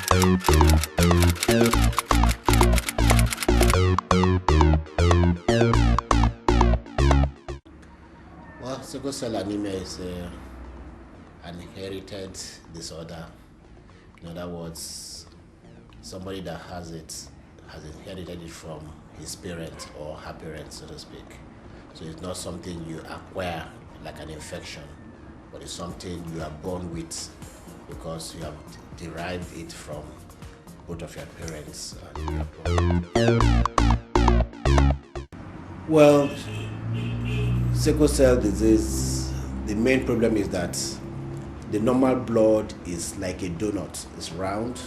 Well, sickle cell anemia is an inherited disorder. In other words, somebody that has it has inherited it from his parents or her parents, so to speak. So it's not something you acquire like an infection, but it's something you are born with because you have derived it from both of your parents. Well, sickle cell disease, the main problem is that the normal blood is like a donut. It's round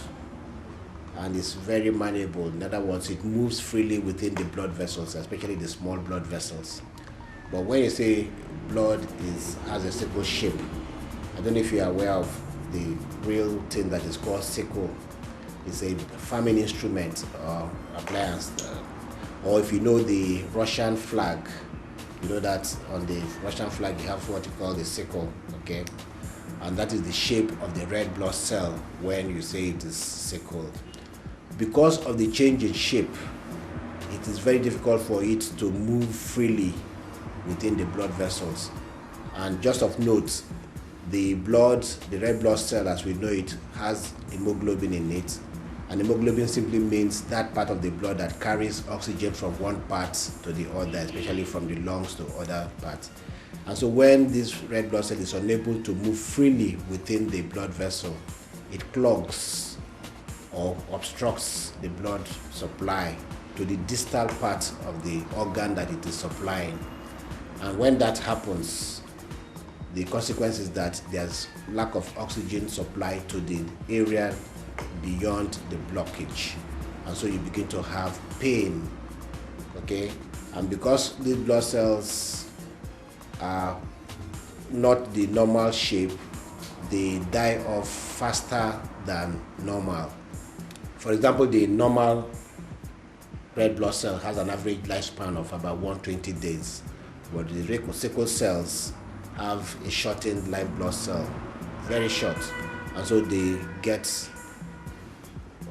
and it's very malleable. In other words, it moves freely within the blood vessels, especially the small blood vessels. But when you say blood has a sickle shape, I don't know if you are aware of the real thing that is called sickle. It's a farming instrument or appliance. Or if you know the Russian flag, you know that on the Russian flag you have what you call the sickle, okay? And that is the shape of the red blood cell when you say it is sickled. Because of the change in shape, it is very difficult for it to move freely within the blood vessels. And just of note, the red blood cell as we know it has hemoglobin in it. And hemoglobin simply means that part of the blood that carries oxygen from one part to the other, especially from the lungs to other parts. And so when this red blood cell is unable to move freely within the blood vessel, it clogs or obstructs the blood supply to the distal part of the organ that it is supplying. And when that happens, the consequence is that there's lack of oxygen supply to the area beyond the blockage, and so you begin to have pain, okay? And because these blood cells are not the normal shape, they die off faster than normal. For example, the normal red blood cell has an average lifespan of about 120 days, but the sickle cells have a shortened live blood cell, very short, and so they get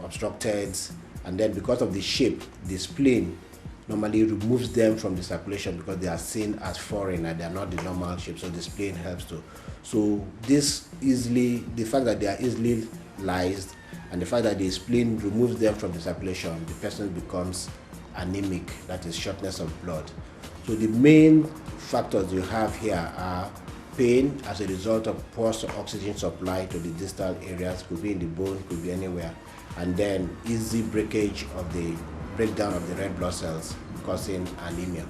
obstructed, and then because of the shape, the spleen normally removes them from the circulation because they are seen as foreign and they are not the normal shape, so the spleen helps to. So the fact that they are easily lysed and the fact that the spleen removes them from the circulation, the person becomes anemic, that is shortness of blood. So the main factors you have here are pain as a result of poor oxygen supply to the distal areas, could be in the bone, could be anywhere, and then easy breakdown of the red blood cells causing anemia.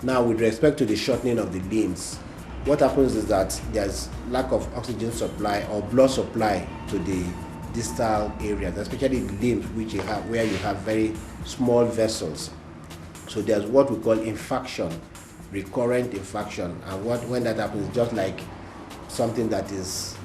Now, with respect to the shortening of the limbs, what happens is that there's lack of oxygen supply or blood supply to the distal areas, especially the limbs where you have very small vessels. So there's what we call infarction, recurrent infarction, and when that happens, just like something that is,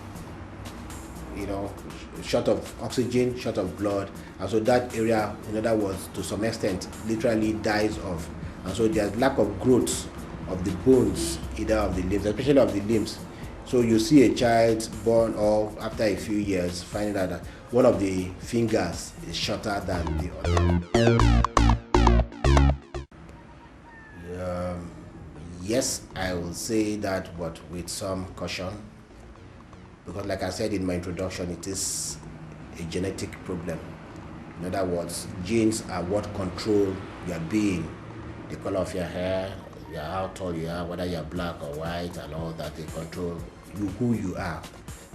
short of oxygen, short of blood, and so that area, in other words, to some extent, literally dies off, and so there's lack of growth of the bones, either of the limbs, especially of the limbs. So you see a child born, or after a few years, finding out that one of the fingers is shorter than the other. Yes, I will say that, but with some caution, because like I said in my introduction, it is a genetic problem. In other words, genes are what control your being, the color of your hair, how tall you are, whether you're black or white, and all that. They control who you are,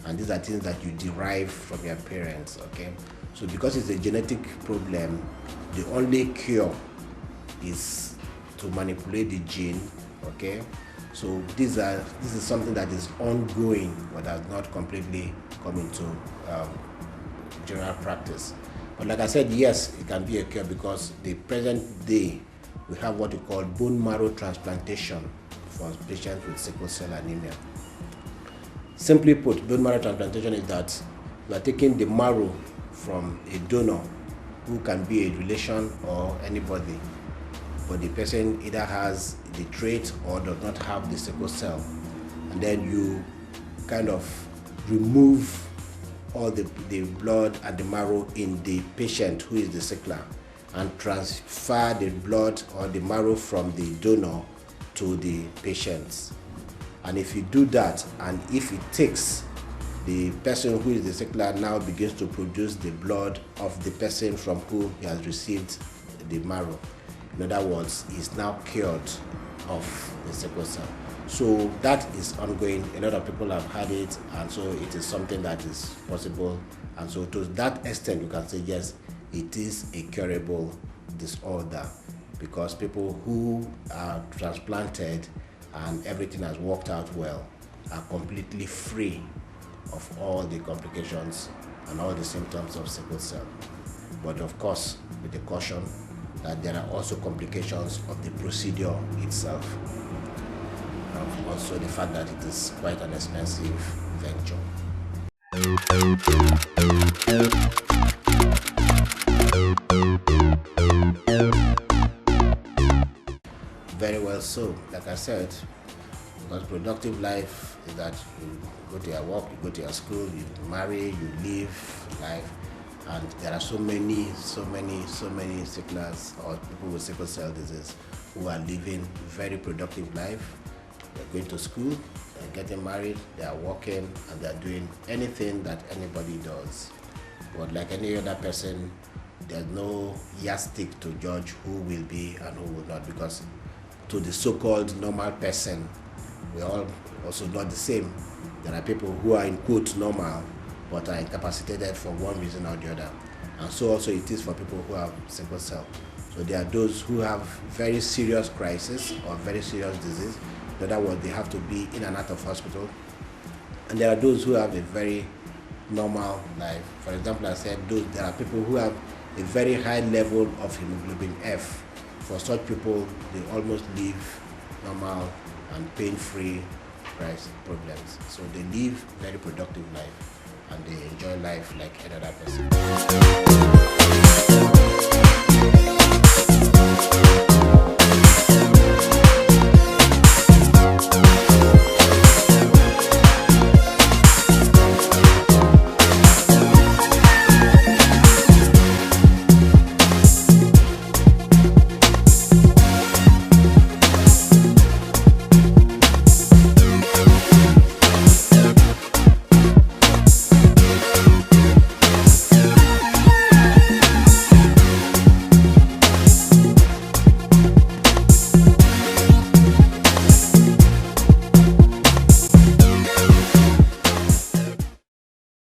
and these are things that you derive from your parents, okay? So because it's a genetic problem, the only cure is to manipulate the gene, okay? So this is something that is ongoing but has not completely come into general practice. But like I said, yes, it can be a cure, because the present day we have what we call bone marrow transplantation for patients with sickle cell anemia. Simply put, bone marrow transplantation is that we are taking the marrow from a donor who can be a relation or anybody, but the person either has the trait or does not have the sickle cell, and then you kind of remove all the blood and the marrow in the patient who is the sickler, and transfer the blood or the marrow from the donor to the patients. And if you do that, and if it takes, the person who is the sickler now begins to produce the blood of the person from whom he has received the marrow. In other words, he's now cured of the sickle cell. So that is ongoing. A lot of people have had it, and so it is something that is possible. And so to that extent, you can say yes, it is a curable disorder, because people who are transplanted and everything has worked out well are completely free of all the complications and all the symptoms of sickle cell. But of course, with the caution that there are also complications of the procedure itself. And also the fact that it is quite an expensive venture. Very well so. Like I said, because productive life is that you go to your work, you go to your school, you marry, you live life, and there are so many sicklers or people with sickle cell disease who are living very productive life. They're going to school, they're getting married, they are working, and they're doing anything that anybody does. But like any other person, there's no yardstick to judge who will be and who will not, because to the so-called normal person, we're all also not the same. There are people who are in quote normal, but are incapacitated for one reason or the other. And so also it is for people who have sickle cell. So there are those who have very serious crisis or very serious disease. In other words, they have to be in and out of hospital. And there are those who have a very normal life. For example, I said there are people who have a very high level of hemoglobin F. For such people, they almost live normal and pain-free problems. So they live very productive life and they enjoy life like any other person.